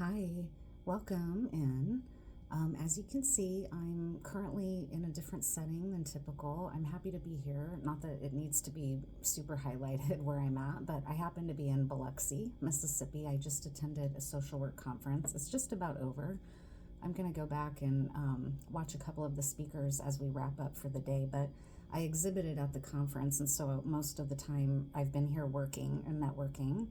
Hi, welcome in. As you can see, I'm currently in a different setting than typical. I'm happy to be here. Not that it needs to be super highlighted where I'm at, but I happen to be in Biloxi, Mississippi. I just attended a social work conference. It's just about over. I'm going to go back and watch a couple of the speakers as we wrap up for the day, but I exhibited at the conference, and so most of the time I've been here working and networking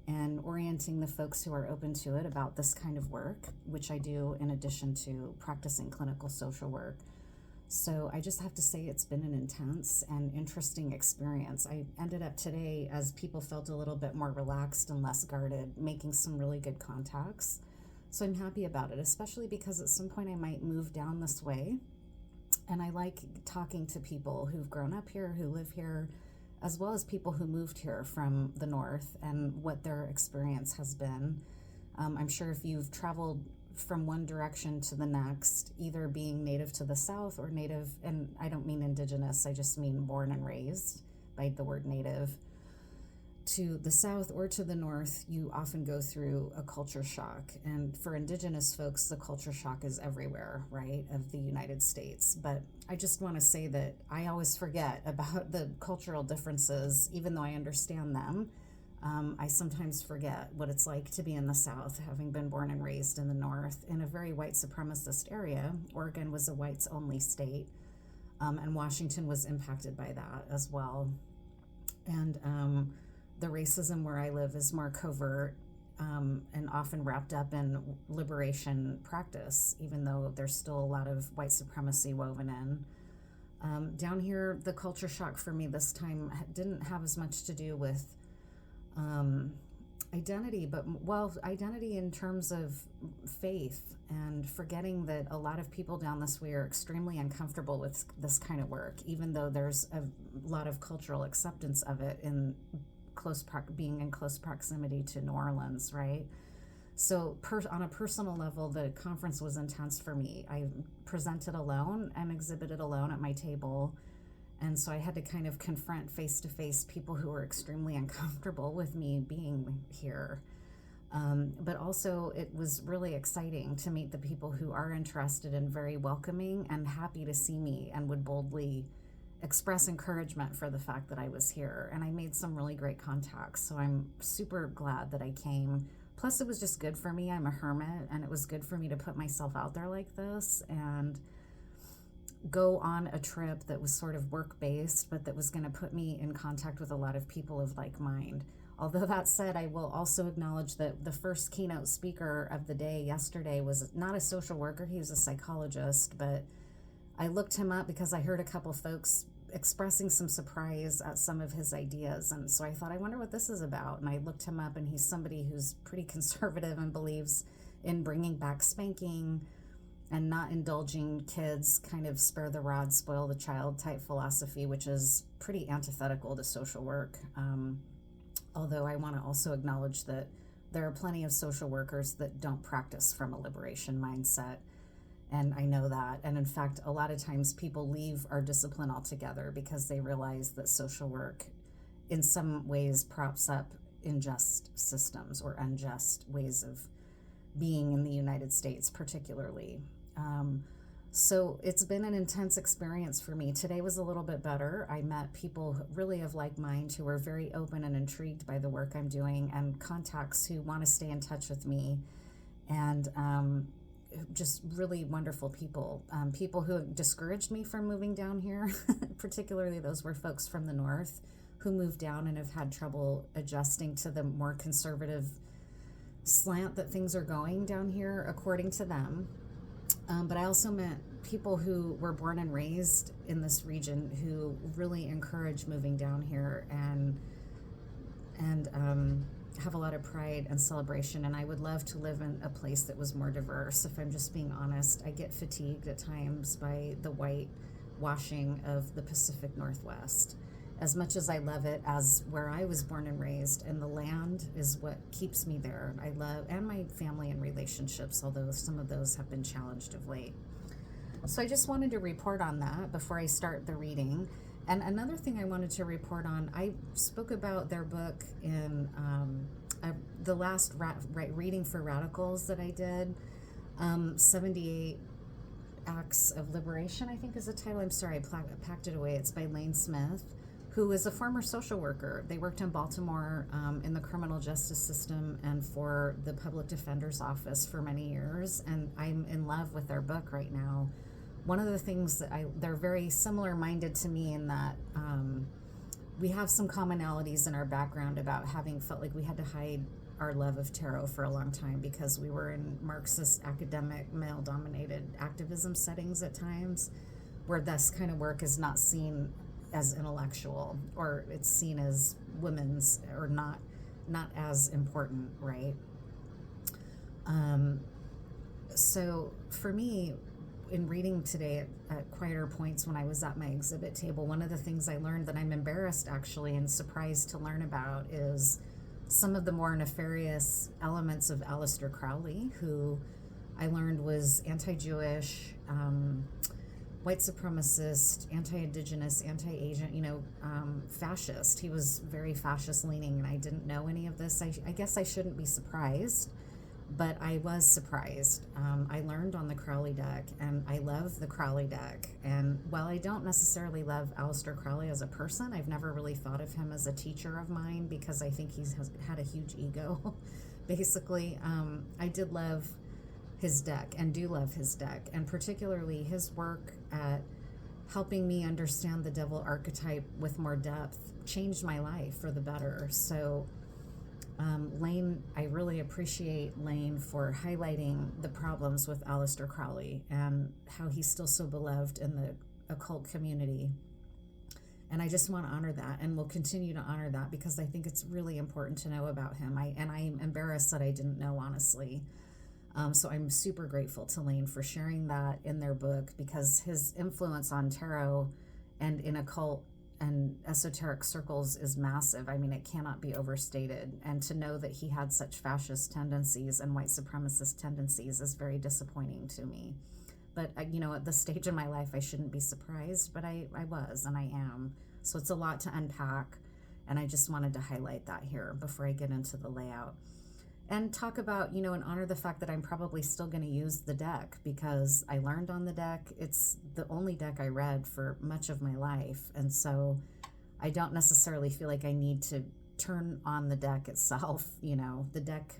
and orienting the folks who are open to it about this kind of work, which I do in addition to practicing clinical social work. So I just have to say it's been an intense and interesting experience. I ended up today, as people felt a little bit more relaxed and less guarded, making some really good contacts. So I'm happy about it, especially because at some point I might move down this way. And I like talking to people who've grown up here, who live here, as well as people who moved here from the north and what their experience has been. I'm sure if you've traveled from one direction to the next, either being native to the south or native, and I don't mean indigenous, I just mean born and raised by the word native, to the south or to the north, you often go through a culture shock. And for indigenous folks, the culture shock is everywhere, right, of the United States. But I just want to say that I always forget about the cultural differences, even though I understand them. I sometimes forget what it's like to be in the South, having been born and raised in the North in a very white supremacist area. Oregon was a whites only state, and Washington was impacted by that as well. And the racism where I live is more covert and often wrapped up in liberation practice, even though there's still a lot of white supremacy woven in. Down here, the culture shock for me this time didn't have as much to do with identity, but identity in terms of faith and forgetting that a lot of people down this way are extremely uncomfortable with this kind of work, even though there's a lot of cultural acceptance of it in being in close proximity to New Orleans, right? So on a personal level, the conference was intense for me. I presented alone and exhibited alone at my table. And so I had to kind of confront face-to-face people who were extremely uncomfortable with me being here. But also it was really exciting to meet the people who are interested and very welcoming and happy to see me and would boldly express encouragement for the fact that I was here. And I made some really great contacts. So I'm super glad that I came. Plus it was just good for me. I'm a hermit, and it was good for me to put myself out there like this and go on a trip that was sort of work-based, but that was going to put me in contact with a lot of people of like mind. Although that said, I will also acknowledge that the first keynote speaker of the day yesterday was not a social worker. He was a psychologist, but I looked him up because I heard a couple folks expressing some surprise at some of his ideas. And so I thought, I wonder what this is about. And I looked him up, and he's somebody who's pretty conservative and believes in bringing back spanking and not indulging kids, kind of spare the rod, spoil the child type philosophy, which is pretty antithetical to social work. Although I want to also acknowledge that there are plenty of social workers that don't practice from a liberation mindset. And I know that. And in fact, a lot of times people leave our discipline altogether because they realize that social work in some ways props up unjust systems or unjust ways of being in the United States, particularly. So it's been an intense experience for me. Today was a little bit better. I met people really of like mind who were very open and intrigued by the work I'm doing, and contacts who want to stay in touch with me, and just really wonderful people. People who have discouraged me from moving down here, particularly those were folks from the north who moved down and have had trouble adjusting to the more conservative slant that things are going down here according to them. But I also met people who were born and raised in this region who really encourage moving down here and have a lot of pride and celebration. And I would love to live in a place that was more diverse. If I'm just being honest, I get fatigued at times by the white washing of the Pacific Northwest. As much as I love it as where I was born and raised, and the land is what keeps me there. I love, and my family and relationships, although some of those have been challenged of late. So I just wanted to report on that before I start the reading. And another thing I wanted to report on, I spoke about their book in the last reading for radicals that I did, 78 Acts of Liberation, I think is the title. I'm sorry, I packed it away. It's by Lane Smith, who is a former social worker. They worked in Baltimore in the criminal justice system and for the public defender's office for many years. And I'm in love with their book right now. One of the things that they're very similar minded to me in that we have some commonalities in our background about having felt like we had to hide our love of tarot for a long time because we were in Marxist, academic, male-dominated activism settings at times, where this kind of work is not seen as intellectual, or it's seen as women's, or not as important, right? So for me, in reading today at quieter points when I was at my exhibit table, one of the things I learned that I'm embarrassed actually and surprised to learn about is some of the more nefarious elements of Aleister Crowley, who I learned was anti-Jewish, white supremacist, anti-indigenous, anti-Asian, fascist. He was very fascist leaning, and I didn't know any of this. I guess I shouldn't be surprised, but I was surprised. I learned on the Crowley deck, and I love the Crowley deck. And while I don't necessarily love Aleister Crowley as a person, I've never really thought of him as a teacher of mine because I think he's had a huge ego, basically. I did love his deck and do love his deck, and particularly his work at helping me understand the devil archetype with more depth changed my life for the better. So Lane, I really appreciate Lane for highlighting the problems with Aleister Crowley and how he's still so beloved in the occult community. And I just want to honor that, and will continue to honor that because I think it's really important to know about him. I'm embarrassed that I didn't know, honestly. So I'm super grateful to Lane for sharing that in their book, because his influence on tarot and in occult and esoteric circles is massive. I mean, it cannot be overstated. And to know that he had such fascist tendencies and white supremacist tendencies is very disappointing to me. But, at this stage in my life, I shouldn't be surprised, but I was, and I am. So it's a lot to unpack, and I just wanted to highlight that here before I get into the layout. And talk about, and honor the fact that I'm probably still going to use the deck because I learned on the deck. It's the only deck I read for much of my life. And so I don't necessarily feel like I need to turn on the deck itself. The deck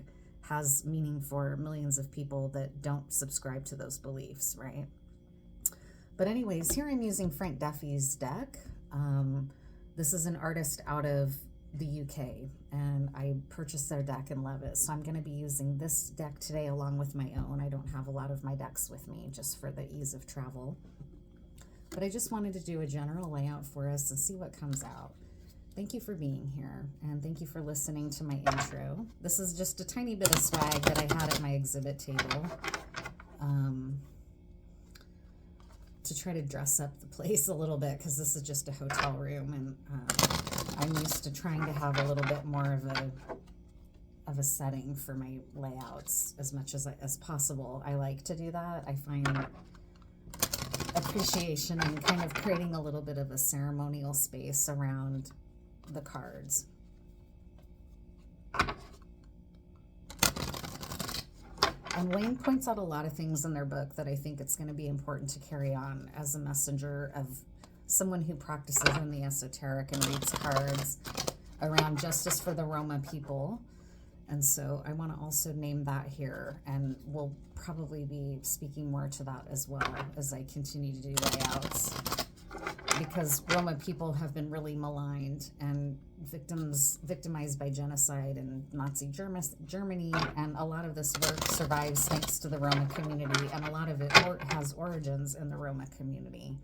has meaning for millions of people that don't subscribe to those beliefs, right? But anyways, here I'm using Frank Duffy's deck. This is an artist out of the UK, and I purchased their deck and love it. So I'm going to be using this deck today along with my own. I don't have a lot of my decks with me just for the ease of travel. But I just wanted to do a general layout for us and see what comes out. Thank you for being here, and thank you for listening to my intro. This is just a tiny bit of swag that I had at my exhibit table to try to dress up the place a little bit, because this is just a hotel room, and I'm used to trying to have a little bit more of a setting for my layouts as much as possible. I like to do that. I find appreciation in kind of creating a little bit of a ceremonial space around the cards. And Lane points out a lot of things in their book that I think it's going to be important to carry on as a messenger of someone who practices in the esoteric and reads cards around justice for the Roma people. And so I want to also name that here, and we'll probably be speaking more to that as well as I continue to do layouts, because Roma people have been really maligned and victimized by genocide in Nazi Germany, and a lot of this work survives thanks to the Roma community, and a lot of it has origins in the Roma community.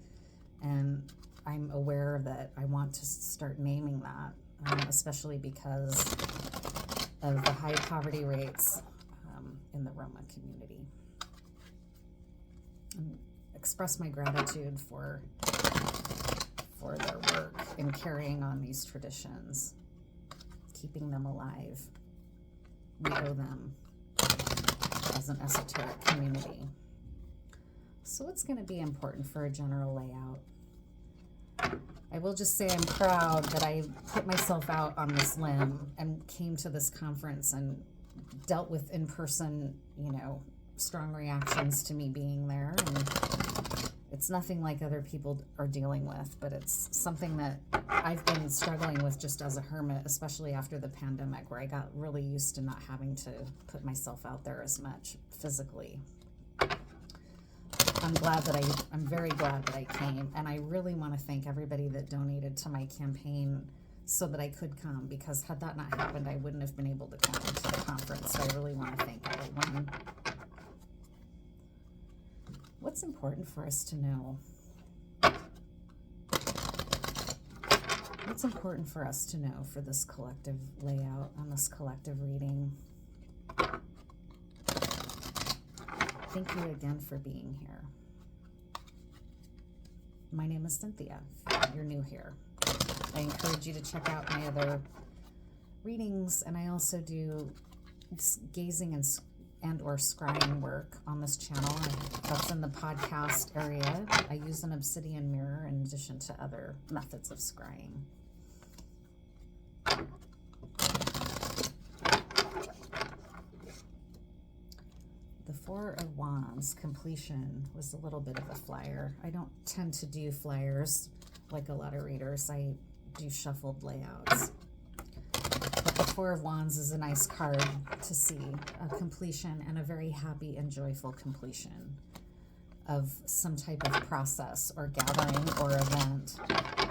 And I'm aware that I want to start naming that, especially because of the high poverty rates in the Roma community. And express my gratitude for their work in carrying on these traditions, keeping them alive. We owe them as an esoteric community. So it's going to be important for a general layout. I will just say I'm proud that I put myself out on this limb and came to this conference and dealt with in person, strong reactions to me being there. And it's nothing like other people are dealing with, but it's something that I've been struggling with just as a hermit, especially after the pandemic, where I got really used to not having to put myself out there as much physically. I'm very glad that I came, and I really want to thank everybody that donated to my campaign so that I could come, because had that not happened, I wouldn't have been able to come to the conference. So I really want to thank everyone. What's important for us to know? What's important for us to know for this collective layout on this collective reading? Thank you again for being here. My name is Cynthia. If you're new here, I encourage you to check out my other readings, and I also do gazing and or scrying work on this channel. That's in the podcast area. I use an obsidian mirror in addition to other methods of scrying. The Four of Wands, completion, was a little bit of a flyer. I don't tend to do flyers like a lot of readers. I do shuffled layouts. But the Four of Wands is a nice card to see, a completion, and a very happy and joyful completion of some type of process or gathering or event.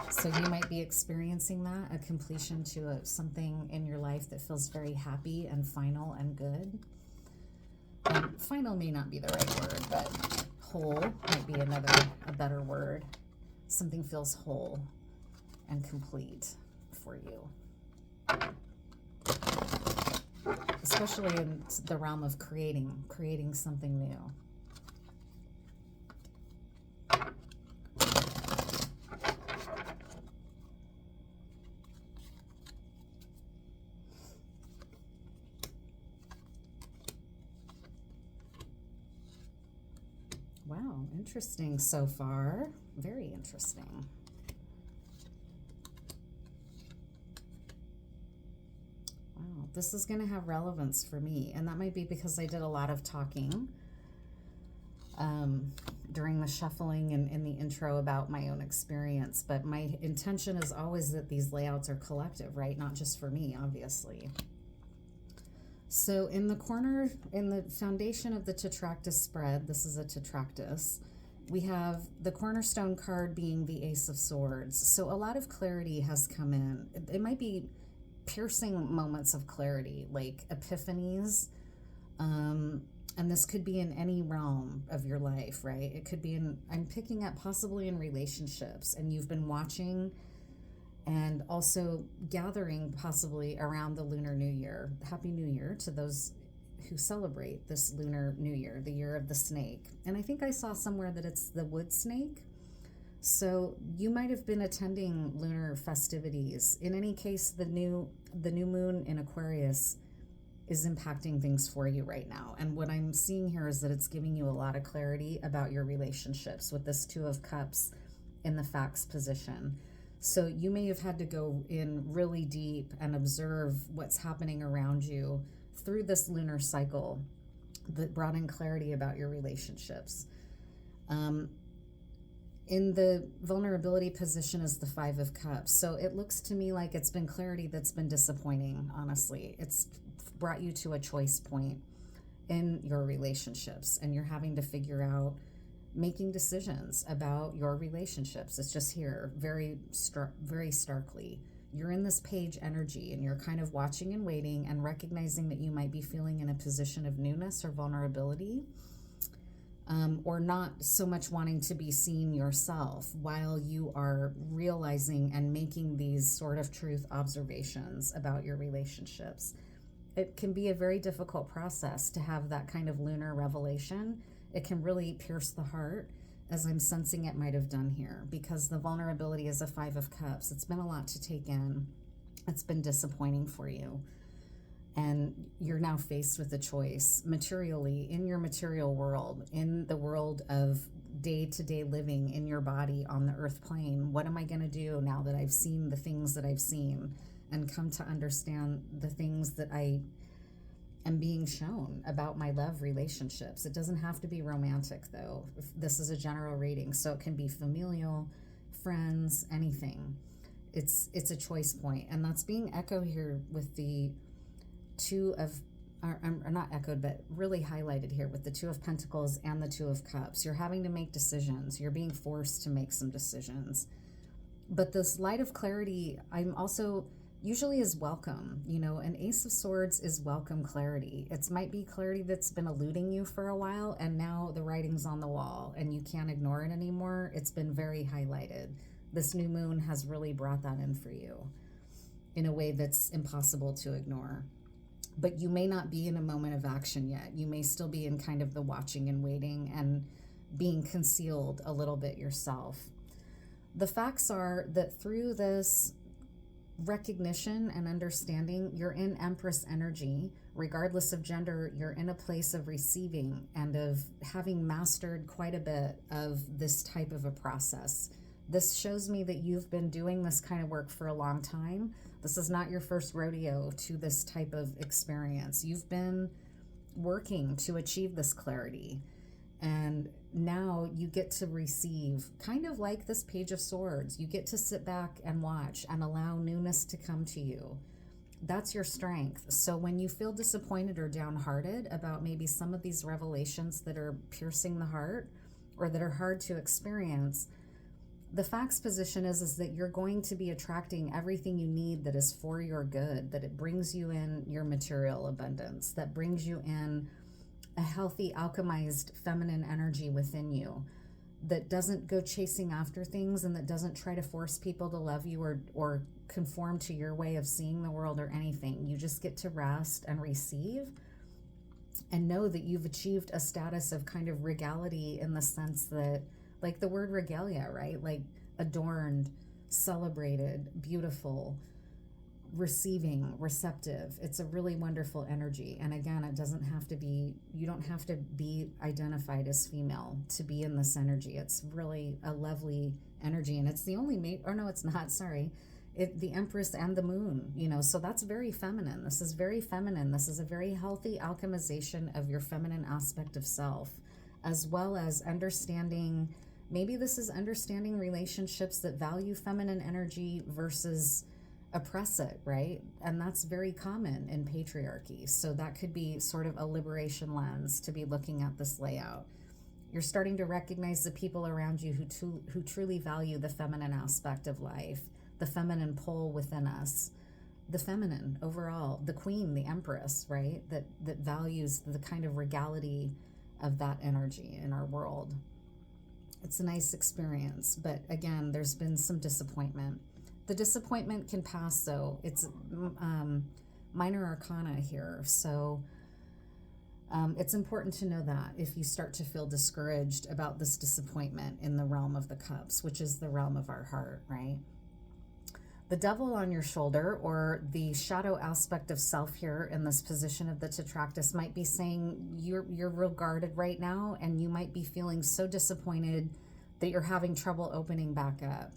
So you might be experiencing that, a completion to something in your life that feels very happy and final and good. Final may not be the right word, but whole might be a better word. Something feels whole and complete for you. Especially in the realm of creating something new. Wow, interesting so far. Very interesting. Wow, this is going to have relevance for me, and that might be because I did a lot of talking during the shuffling and in the intro about my own experience, but my intention is always that these layouts are collective, right? Not just for me, obviously. So in the corner, in the foundation of the Tetractys spread, this is a Tetractys, we have the cornerstone card being the Ace of Swords. So a lot of clarity has come in. It might be piercing moments of clarity, like epiphanies, and this could be in any realm of your life, right? It could be I'm picking up possibly in relationships, and you've been watching and also gathering possibly around the Lunar New Year. Happy New Year to those who celebrate this Lunar New Year, the year of the snake. And I think I saw somewhere that it's the wood snake. So you might have been attending lunar festivities. In any case, the new moon in Aquarius is impacting things for you right now. And what I'm seeing here is that it's giving you a lot of clarity about your relationships with this Two of Cups in the Facts position. So you may have had to go in really deep and observe what's happening around you through this lunar cycle that brought in clarity about your relationships. In the vulnerability position is the Five of Cups. So it looks to me like it's been clarity that's been disappointing, honestly. It's brought you to a choice point in your relationships, and you're having to figure out making decisions about your relationships. It's just here very starkly. You're in this page energy, and you're kind of watching and waiting and recognizing that you might be feeling in a position of newness or vulnerability, or not so much wanting to be seen yourself while you are realizing and making these sort of truth observations about your relationships. It can be a very difficult process to have that kind of lunar revelation. It can really pierce the heart, as I'm sensing it might have done here, because the vulnerability is a Five of Cups. It's been a lot to take in. It's been disappointing for you. And you're now faced with a choice materially, in your material world, in the world of day-to-day living in your body on the earth plane. What am I going to do now that I've seen the things that I've seen and come to understand the things that I am being shown about my love relationships? It doesn't have to be romantic, though. This is a general reading, so it can be familial, friends, anything. It's a choice point, and that's being echoed here with the two of, or not echoed, but really highlighted here with the Two of Pentacles and the Two of Cups. You're having to make decisions. You're being forced to make some decisions. But this light of clarity, I'm also usually is welcome. You know, an Ace of Swords is welcome clarity. It might be clarity that's been eluding you for a while, and now the writing's on the wall and you can't ignore it anymore. It's been very highlighted. This new moon has really brought that in for you in a way that's impossible to ignore. But you may not be in a moment of action yet. You may still be in kind of the watching and waiting and being concealed a little bit yourself. The facts are that through this recognition and understanding, you're in Empress energy. Regardless of gender, you're in a place of receiving and of having mastered quite a bit of this type of a process. This shows me that you've been doing this kind of work for a long time. This is not your first rodeo to this type of experience. You've been working to achieve this clarity. And now you get to receive, kind of like this Page of Swords. You get to sit back and watch and allow newness to come to you. That's your strength. So when you feel disappointed or downhearted about maybe some of these revelations that are piercing the heart or that are hard to experience, the facts position is that you're going to be attracting everything you need that is for your good, that it brings you in your material abundance, that brings you in a healthy, alchemized feminine energy within you that doesn't go chasing after things and that doesn't try to force people to love you or conform to your way of seeing the world or anything. You just get to rest and receive and know that you've achieved a status of kind of regality in the sense that, like the word regalia, right? Like adorned, celebrated, beautiful, receiving, receptive. It's a really wonderful energy. And again, it doesn't have to be, you don't have to be identified as female to be in this energy. It's really a lovely energy. And it's the only or no, it's not, sorry. The Empress and the Moon, you know, so that's very feminine. This is very feminine. This is a very healthy alchemization of your feminine aspect of self, as well as understanding, maybe this is understanding relationships that value feminine energy versus oppress it, right? And that's very common in patriarchy. So that could be sort of a liberation lens to be looking at this layout. You're starting to recognize the people around you who truly value the feminine aspect of life, the feminine pull within us, the feminine overall, the queen, the empress, right? That values the kind of regality of that energy in our world. It's a nice experience, but again, there's been some disappointment. The disappointment can pass, though. It's minor arcana here, so it's important to know that if you start to feel discouraged about this disappointment in the realm of the cups, which is the realm of our heart, right? The devil on your shoulder, or the shadow aspect of self here in this position of the Tetractys, might be saying you're real guarded right now, and you might be feeling so disappointed that you're having trouble opening back up.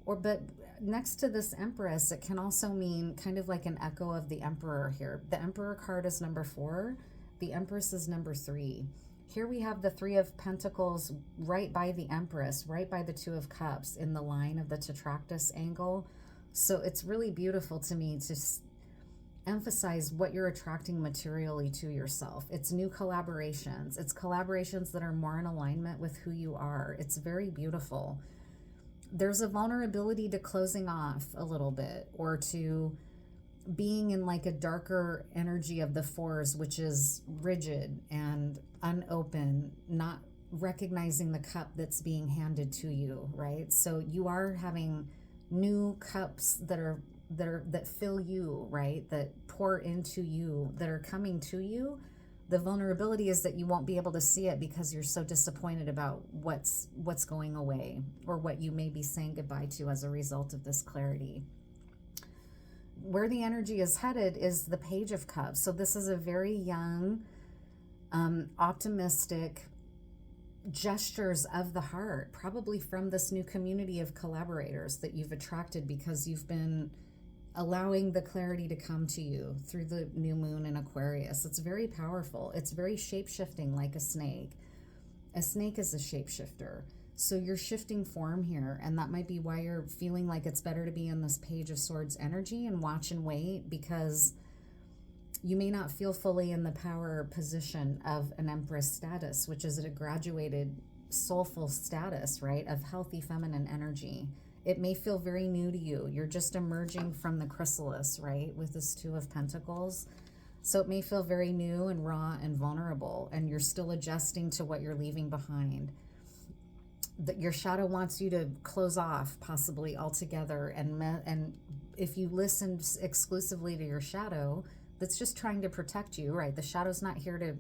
But next to this Empress, it can also mean kind of like an echo of the Emperor here. The Emperor card is number 4. The Empress is number 3. Here we have the 3 of Pentacles right by the Empress, right by the 2 of Cups in the line of the Tetractys angle. So it's really beautiful to me to emphasize what you're attracting materially to yourself. It's new collaborations. It's collaborations that are more in alignment with who you are. It's very beautiful. There's a vulnerability to closing off a little bit, or to being in like a darker energy of the 4s, which is rigid and unopen, not recognizing the cup that's being handed to you, right? So you are having new cups that fill you, right? That pour into you, that are coming to you. The vulnerability is that you won't be able to see it because you're so disappointed about what's going away, or what you may be saying goodbye to as a result of this clarity. Where the energy is headed is the Page of Cups. So this is a very young, optimistic, gestures of the heart, probably from this new community of collaborators that you've attracted because you've been allowing the clarity to come to you through the new moon in Aquarius. It's very powerful. It's very shape-shifting, like a snake. A snake is a shapeshifter. So you're shifting form here, and that might be why you're feeling like it's better to be in this Page of Swords energy and watch and wait, because you may not feel fully in the power position of an Empress status, which is a graduated soulful status, right, of healthy feminine energy. It may feel very new to you. You're just emerging from the chrysalis, right, with this Two of Pentacles. So it may feel very new and raw and vulnerable, and you're still adjusting to what you're leaving behind. That your shadow wants you to close off, possibly altogether, and if you listen exclusively to your shadow, that's just trying to protect you, right? The shadow's not here to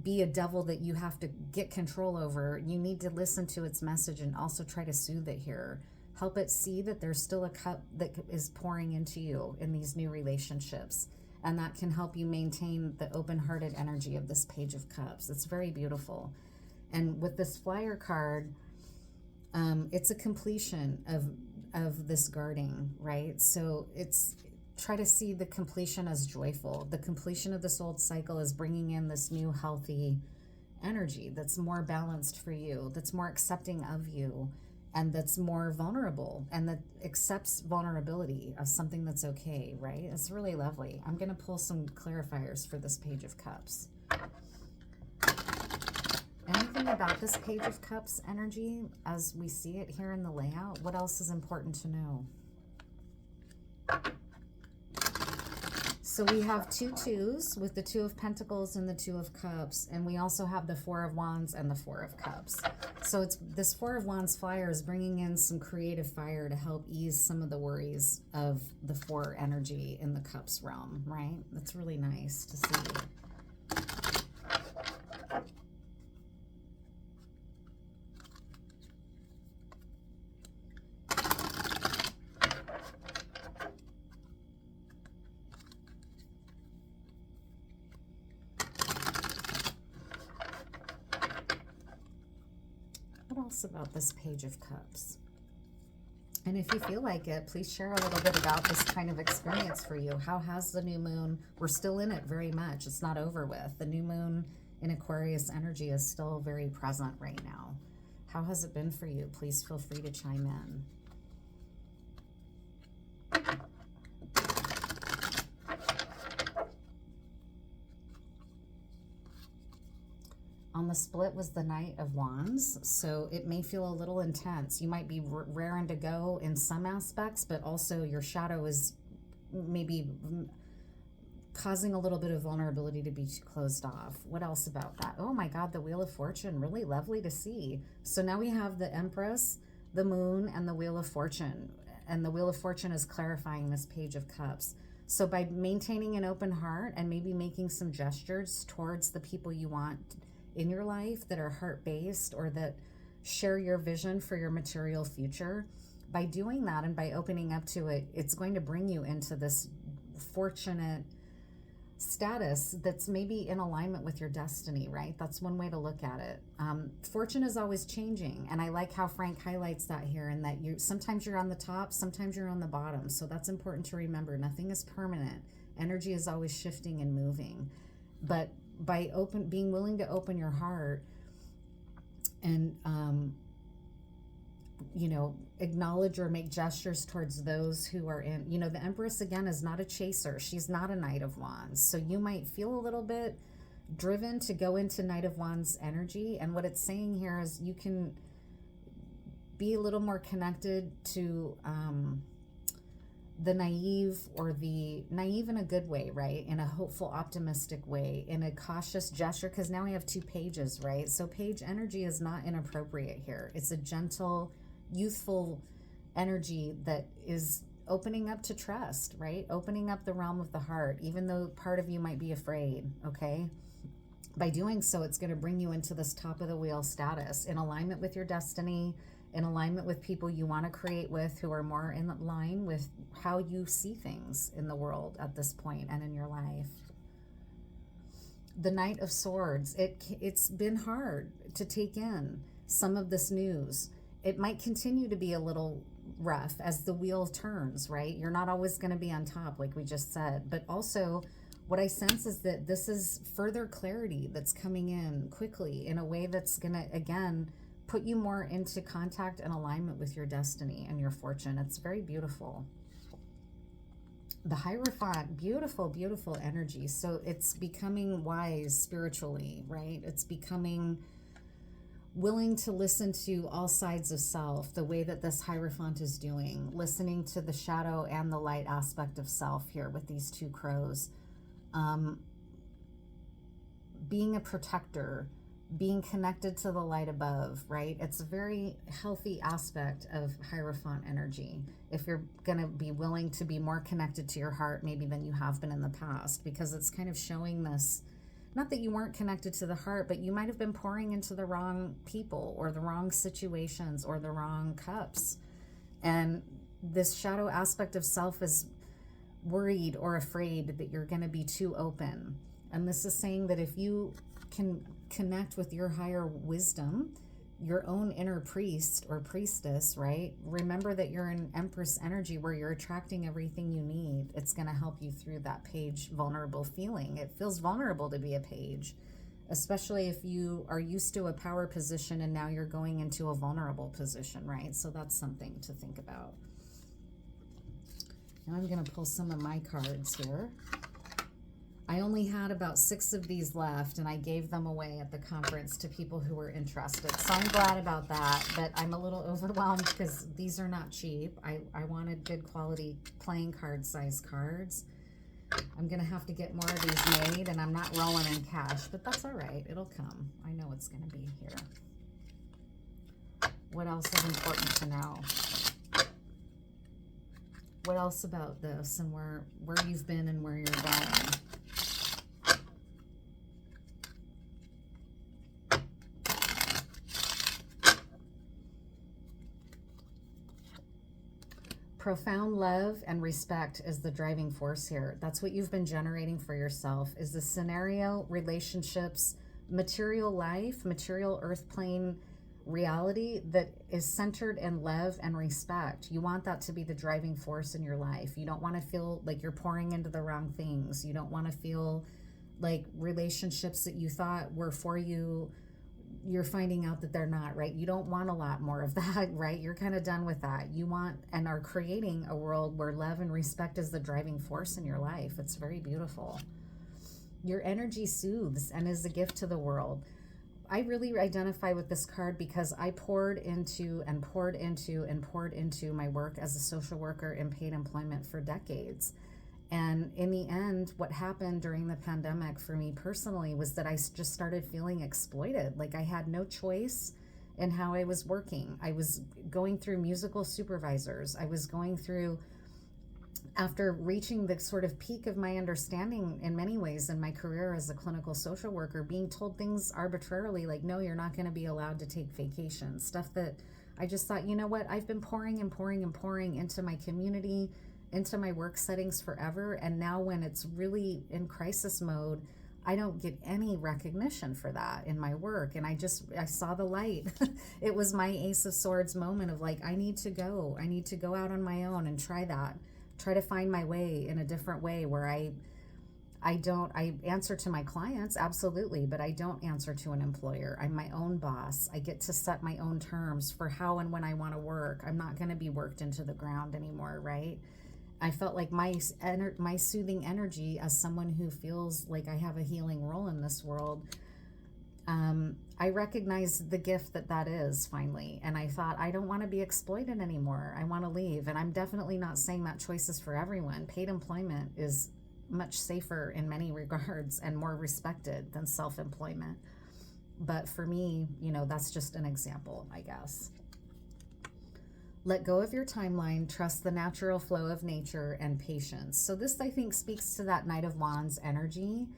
be a devil that you have to get control over. You need to listen to its message and also try to soothe it here. Help it see that there's still a cup that is pouring into you in these new relationships. And that can help you maintain the open-hearted energy of this Page of Cups. It's very beautiful. And with this Flyer card, it's a completion of this guarding, right? So it's try to see the completion as joyful. The completion of this old cycle is bringing in this new healthy energy that's more balanced for you, that's more accepting of you, and that's more vulnerable, and that accepts vulnerability as something that's okay, right? It's really lovely. I'm going to pull some clarifiers for this Page of Cups. Anything about this Page of Cups energy as we see it here in the layout? What else is important to know? So we have two twos with the Two of Pentacles and the Two of Cups, and we also have the Four of Wands and the Four of Cups. So it's this Four of Wands Flyer is bringing in some creative fire to help ease some of the worries of the Four energy in the Cups realm, right? That's really nice to see. What else about this Page of Cups? And if you feel like it, please share a little bit about this kind of experience for you. How has the new moon, we're still in it very much. It's not over with. The new moon in Aquarius energy is still very present right now. How has it been for you? Please feel free to chime in. On the split was the Knight of Wands, so it may feel a little intense. You might be raring to go in some aspects, but also your shadow is maybe causing a little bit of vulnerability to be closed off. What else about that? Oh my God, the Wheel of Fortune, really lovely to see. So now we have the Empress, the Moon, and the Wheel of Fortune. And the Wheel of Fortune is clarifying this Page of Cups. So by maintaining an open heart and maybe making some gestures towards the people you want in your life that are heart-based or that share your vision for your material future, by doing that and by opening up to it, it's going to bring you into this fortunate status that's maybe in alignment with your destiny, right? That's one way to look at it. Fortune is always changing, and I like how Frank highlights that here, and that sometimes you're on the top, sometimes you're on the bottom. So that's important to remember. Nothing is permanent. Energy is always shifting and moving. But by being willing to open your heart and acknowledge or make gestures towards those who are in, the Empress again is not a chaser. She's not a Knight of Wands. So you might feel a little bit driven to go into Knight of Wands energy. And what it's saying here is you can be a little more connected to the naive, or the naive in a good way, right? In a hopeful, optimistic way, in a cautious gesture, because now we have two pages, right? So page energy is not inappropriate here. It's a gentle, youthful energy that is opening up to trust, right? Opening up the realm of the heart, even though part of you might be afraid, okay? By doing so, it's going to bring you into this top of the wheel status in alignment with your destiny, in alignment with people you want to create with, who are more in line with how you see things in the world at this point and in your life. The Knight of Swords, it's been hard to take in some of this news. It might continue to be a little rough as the wheel turns, right? You're not always going to be on top, like we just said. But also, what I sense is that this is further clarity that's coming in quickly in a way that's going to, again, put you more into contact and alignment with your destiny and your fortune. It's very beautiful. The Hierophant, beautiful, beautiful energy. So it's becoming wise spiritually, right? It's becoming willing to listen to all sides of self, the way that this Hierophant is doing, listening to the shadow and the light aspect of self here with these two crows. Being a protector, being connected to the light above, right? It's a very healthy aspect of Hierophant energy. If you're going to be willing to be more connected to your heart, maybe than you have been in the past, because it's kind of showing this, not that you weren't connected to the heart, but you might have been pouring into the wrong people or the wrong situations or the wrong cups. And this shadow aspect of self is worried or afraid that you're going to be too open. And this is saying that if you can connect with your higher wisdom, your own inner priest or priestess, right? Remember that you're in Empress energy where you're attracting everything you need. It's going to help you through that page vulnerable feeling. It feels vulnerable to be a page, especially if you are used to a power position and now you're going into a vulnerable position, right? So that's something to think about. Now I'm going to pull some of my cards here. I only had about 6 of these left, and I gave them away at the conference to people who were interested. So I'm glad about that, but I'm a little overwhelmed because these are not cheap. I wanted good quality playing card size cards. I'm going to have to get more of these made, and I'm not rolling in cash, but that's all right. It'll come. I know it's going to be here. What else is important to know? What else about this and where you've been and where you're going? Profound love and respect is the driving force here. That's what you've been generating for yourself, is the scenario, relationships, material life, material earth plane reality that is centered in love and respect. You want that to be the driving force in your life. You don't want to feel like you're pouring into the wrong things. You don't want to feel like relationships that you thought were for you, you're finding out that they're not, right? You don't want a lot more of that, right? You're kind of done with that. You want and are creating a world where love and respect is the driving force in your life. It's very beautiful. Your energy soothes and is a gift to the world. I really identify with this card because I poured into my work as a social worker in paid employment for decades. And in the end, what happened during the pandemic for me personally was that I just started feeling exploited. Like I had no choice in how I was working. I was going through musical supervisors. I was going through, after reaching the sort of peak of my understanding in many ways in my career as a clinical social worker, being told things arbitrarily, like, no, you're not going to be allowed to take vacations. Stuff that I just thought, you know what, I've been pouring into my community, into my work settings forever. And now when it's really in crisis mode, I don't get any recognition for that in my work. And I saw the light. It was my Ace of Swords moment of like, I need to go out on my own and try to find my way in a different way where I answer to my clients, absolutely, but I don't answer to an employer. I'm my own boss. I get to set my own terms for how and when I want to work. I'm not going to be worked into the ground anymore, right? I felt like my soothing energy as someone who feels like I have a healing role in this world, I recognized the gift that is finally. And I thought, I don't want to be exploited anymore. I want to leave. And I'm definitely not saying that choice is for everyone. Paid employment is much safer in many regards and more respected than self-employment. But for me, that's just an example, I guess. Let go of your timeline, trust the natural flow of nature, and patience. So this, I think, speaks to that Knight of Wands energy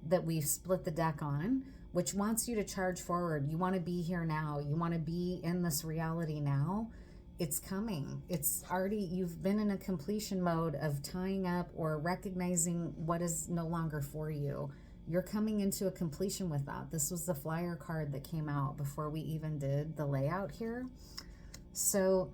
that we've split the deck on, which wants you to charge forward. You want to be here now. You want to be in this reality now. It's coming. It's already, you've been in a completion mode of tying up or recognizing what is no longer for you. You're coming into a completion with that. This was the flyer card that came out before we even did the layout here. So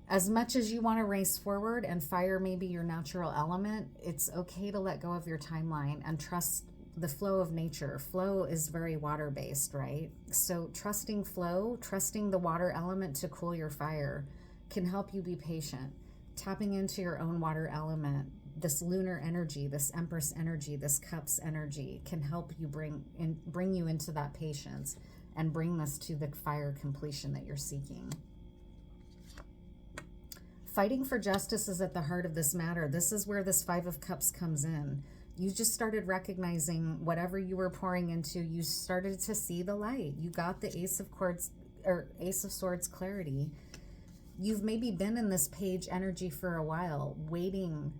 as much as you want to race forward and fire maybe your natural element, it's okay to let go of your timeline and trust the flow of nature. Flow is very water-based, right? So trusting flow, trusting the water element to cool your fire can help you be patient. Tapping into your own water element, this lunar energy, this Empress energy, this Cups energy can help you bring you into that patience and bring this to the fire completion that you're seeking. Fighting for justice is at the heart of this matter. This is where this Five of Cups comes in. You just started recognizing whatever you were pouring into, you started to see the light. You got the Ace of Swords clarity. You've maybe been in this page energy for a while, waiting,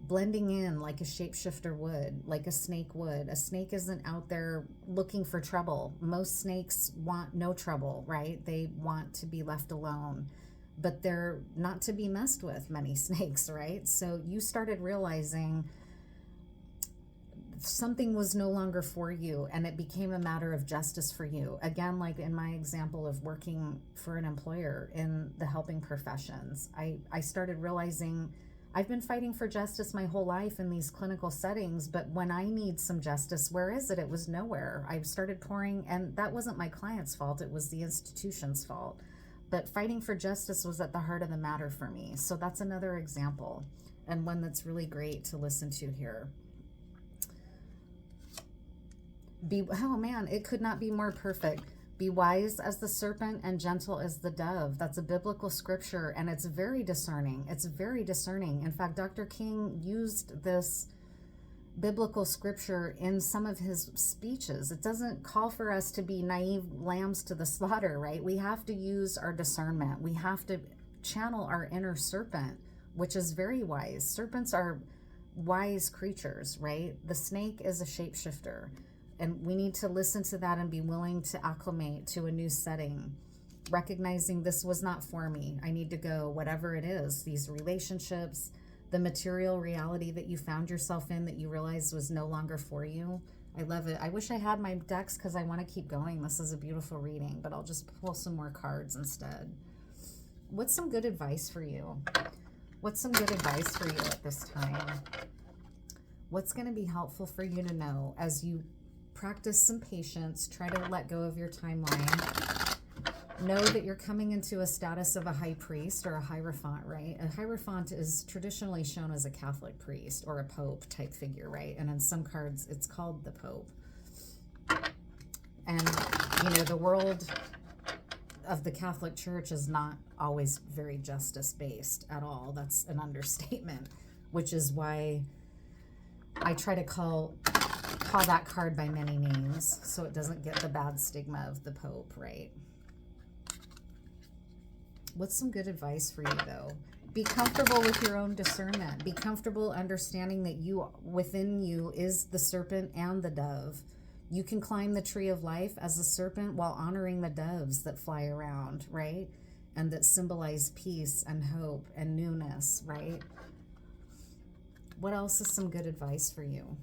blending in like a shapeshifter would, like a snake would. A snake isn't out there looking for trouble. Most snakes want no trouble, right? They want to be left alone, but they're not to be messed with, many snakes, right? So you started realizing something was no longer for you, and it became a matter of justice for you. Again, like in my example of working for an employer in the helping professions, I started realizing I've been fighting for justice my whole life in these clinical settings, but when I need some justice, where is it? It was nowhere. I started pouring, and that wasn't my client's fault. It was the institution's fault. But fighting for justice was at the heart of the matter for me. So that's another example, and one that's really great to listen to here. Oh man, it could not be more perfect. Be wise as the serpent and gentle as the dove. That's a biblical scripture, and it's very discerning. It's very discerning. In fact, Dr. King used this biblical scripture in some of his speeches. It doesn't call for us to be naive lambs to the slaughter, right? We have to use our discernment. We have to channel our inner serpent, which is very wise. Serpents are wise creatures, right? The snake is a shapeshifter. And we need to listen to that and be willing to acclimate to a new setting, recognizing this was not for me. I need to go, whatever it is, these relationships, the material reality that you found yourself in that you realized was no longer for you. I love it. I wish I had my decks because I want to keep going. This is a beautiful reading, but I'll just pull some more cards instead. What's some good advice for you? What's some good advice for you at this time? What's going to be helpful for you to know as you practice some patience, try to let go of your timeline. Know that you're coming into a status of a high priest or a hierophant, right? A hierophant is traditionally shown as a Catholic priest or a pope type figure, right? And in some cards, it's called the Pope. And, you know, the world of the Catholic Church is not always very justice-based at all. That's an understatement, which is why I try to call that card by many names so it doesn't get the bad stigma of the Pope, right? What's some good advice for you, though? Be comfortable with your own discernment. Be comfortable understanding that within you is the serpent and the dove. You can climb the tree of life as a serpent while honoring the doves that fly around, right? And that symbolize peace and hope and newness, right? What else is some good advice for you?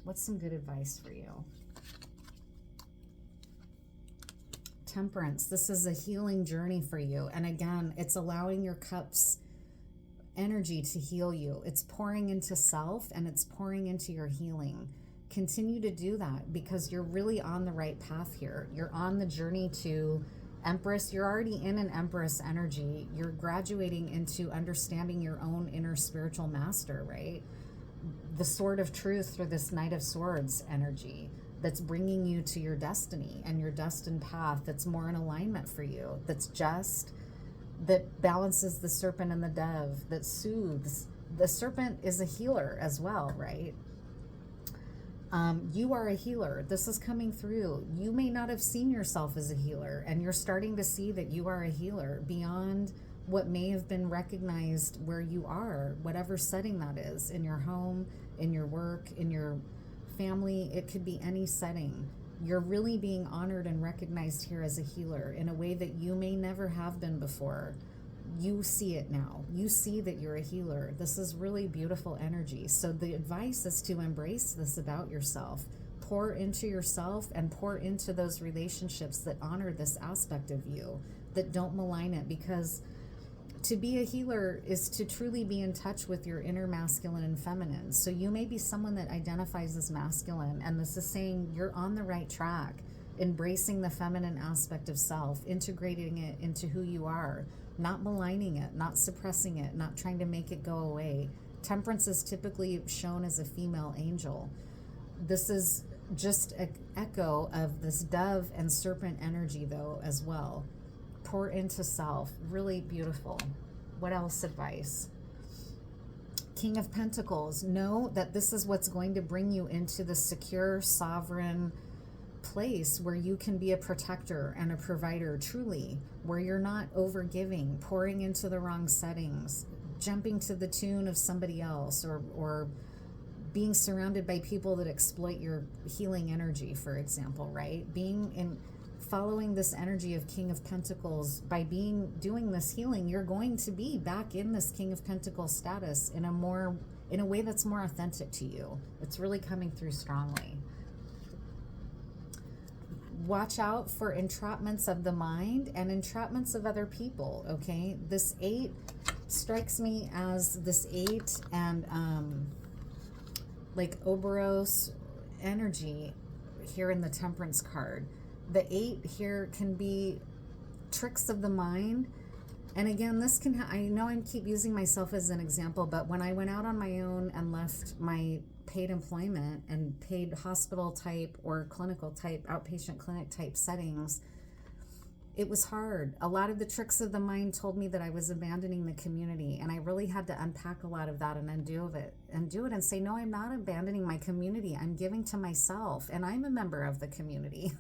What's some good advice for you? Temperance. This is a healing journey for you. And again, it's allowing your cups energy to heal you. It's pouring into self and it's pouring into your healing. Continue to do that because you're really on the right path here. You're on the journey to Empress. You're already in an Empress energy. You're graduating into understanding your own inner spiritual master, right? The sword of truth through this Knight of Swords energy that's bringing you to your destiny and your destined path that's more in alignment for you, that's just, that balances the serpent and the dove, that soothes. The serpent is a healer as well, right? You are a healer. This is coming through. You may not have seen yourself as a healer, and you're starting to see that you are a healer beyond what may have been recognized where you are, whatever setting that is, in your home, in your work, in your family. It could be any setting. You're really being honored and recognized here as a healer in a way that you may never have been before. You see it now. You see that you're a healer. This is really beautiful energy. So the advice is to embrace this about yourself. Pour into yourself and pour into those relationships that honor this aspect of you, that don't malign it, because to be a healer is to truly be in touch with your inner masculine and feminine. So you may be someone that identifies as masculine, and this is saying you're on the right track, embracing the feminine aspect of self, integrating it into who you are, not maligning it, not suppressing it, not trying to make it go away. Temperance is typically shown as a female angel. This is just an echo of this dove and serpent energy, though, as well. Pour into self. Really beautiful. What else advice? King of Pentacles. Know that this is what's going to bring you into the secure, sovereign place where you can be a protector and a provider, truly, where you're not overgiving, pouring into the wrong settings, jumping to the tune of somebody else, or being surrounded by people that exploit your healing energy, for example, right? Following this energy of King of Pentacles, by doing this healing, you're going to be back in this King of Pentacles status in a way that's more authentic to you. It's really coming through strongly. Watch out for entrapments of the mind and entrapments of other people, okay? This 8 strikes me as this 8 and like Ouroboros energy here in the Temperance card. The 8 here can be tricks of the mind. And again, this can, I know I keep using myself as an example, but when I went out on my own and left my paid employment and paid hospital type or clinical type, outpatient clinic type settings, it was hard. A lot of the tricks of the mind told me that I was abandoning the community, and I really had to unpack a lot of that and undo it and say, no, I'm not abandoning my community. I'm giving to myself, and I'm a member of the community,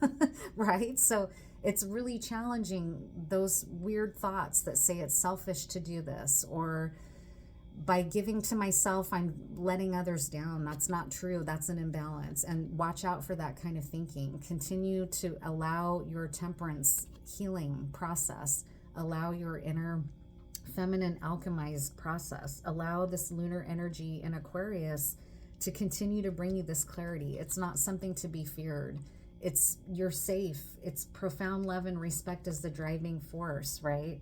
right? So it's really challenging those weird thoughts that say it's selfish to do this, or by giving to myself, I'm letting others down. That's not true. That's an imbalance. And watch out for that kind of thinking. Continue to allow your temperance healing process. Allow your inner feminine alchemized process. Allow this lunar energy in Aquarius to continue to bring you this clarity. It's not something to be feared. You're safe. It's profound love and respect as the driving force, right?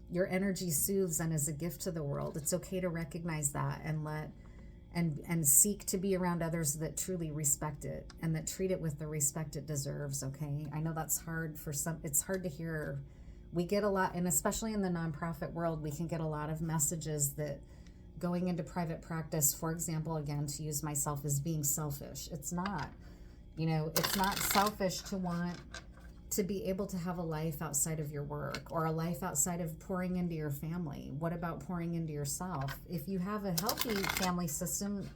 Your energy soothes and is a gift to the world. It's okay to recognize that and seek to be around others that truly respect it and that treat it with the respect it deserves, okay? I know that's hard for some. It's hard to hear. We get a lot, and especially in the nonprofit world, we can get a lot of messages that going into private practice, for example, again, to use myself as being selfish. It's not. It's not selfish to want to be able to have a life outside of your work or a life outside of pouring into your family. What about pouring into yourself? If you have a healthy family system,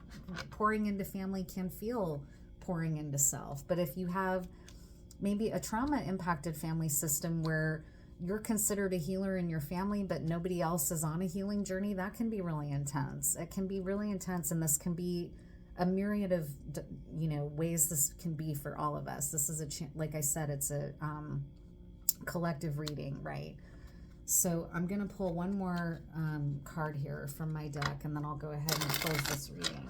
pouring into family can feel pouring into self. But if you have maybe a trauma impacted family system where you're considered a healer in your family, but nobody else is on a healing journey, that can be really intense. It can be really intense, and this can be a myriad of ways this can be for all of us. This is like I said, it's a collective reading, right? So I'm gonna pull one more card here from my deck, and then I'll go ahead and close this reading.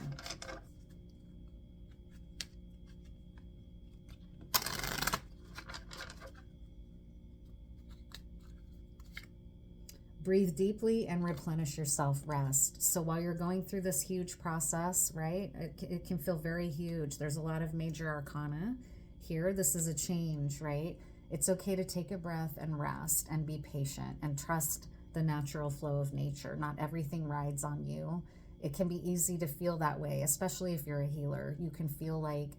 Breathe deeply and replenish yourself. Rest. So while you're going through this huge process, right, it can feel very huge. There's a lot of major arcana here. This is a change, right? It's okay to take a breath and rest and be patient and trust the natural flow of nature. Not everything rides on you. It can be easy to feel that way, especially if you're a healer. You can feel like,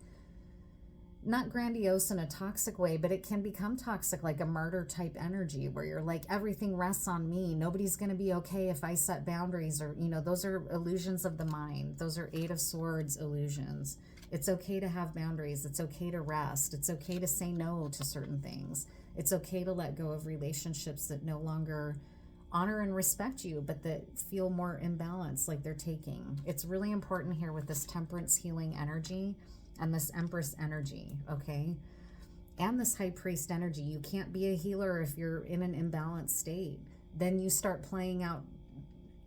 not grandiose in a toxic way, but it can become toxic, like a martyr type energy where you're like, everything rests on me. Nobody's going to be okay if I set boundaries, or, those are illusions of the mind. Those are 8 of Swords illusions. It's okay to have boundaries. It's okay to rest. It's okay to say no to certain things. It's okay to let go of relationships that no longer honor and respect you, but that feel more imbalanced, like they're taking. It's really important here with this temperance healing energy and this Empress energy, okay? and this high priest energy. You can't be a healer if you're in an imbalanced state. Then you start playing out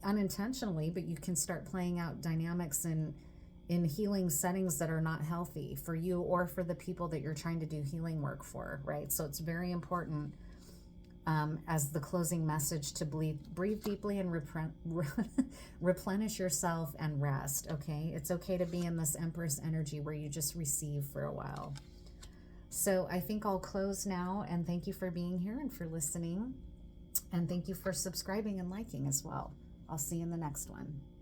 unintentionally, but you can start playing out dynamics in healing settings that are not healthy for you or for the people that you're trying to do healing work for, right? So it's very important, as the closing message, to breathe deeply and replenish yourself and rest, okay? It's okay to be in this Empress energy where you just receive for a while. So I think I'll close now, and thank you for being here and for listening, and thank you for subscribing and liking as well. I'll see you in the next one.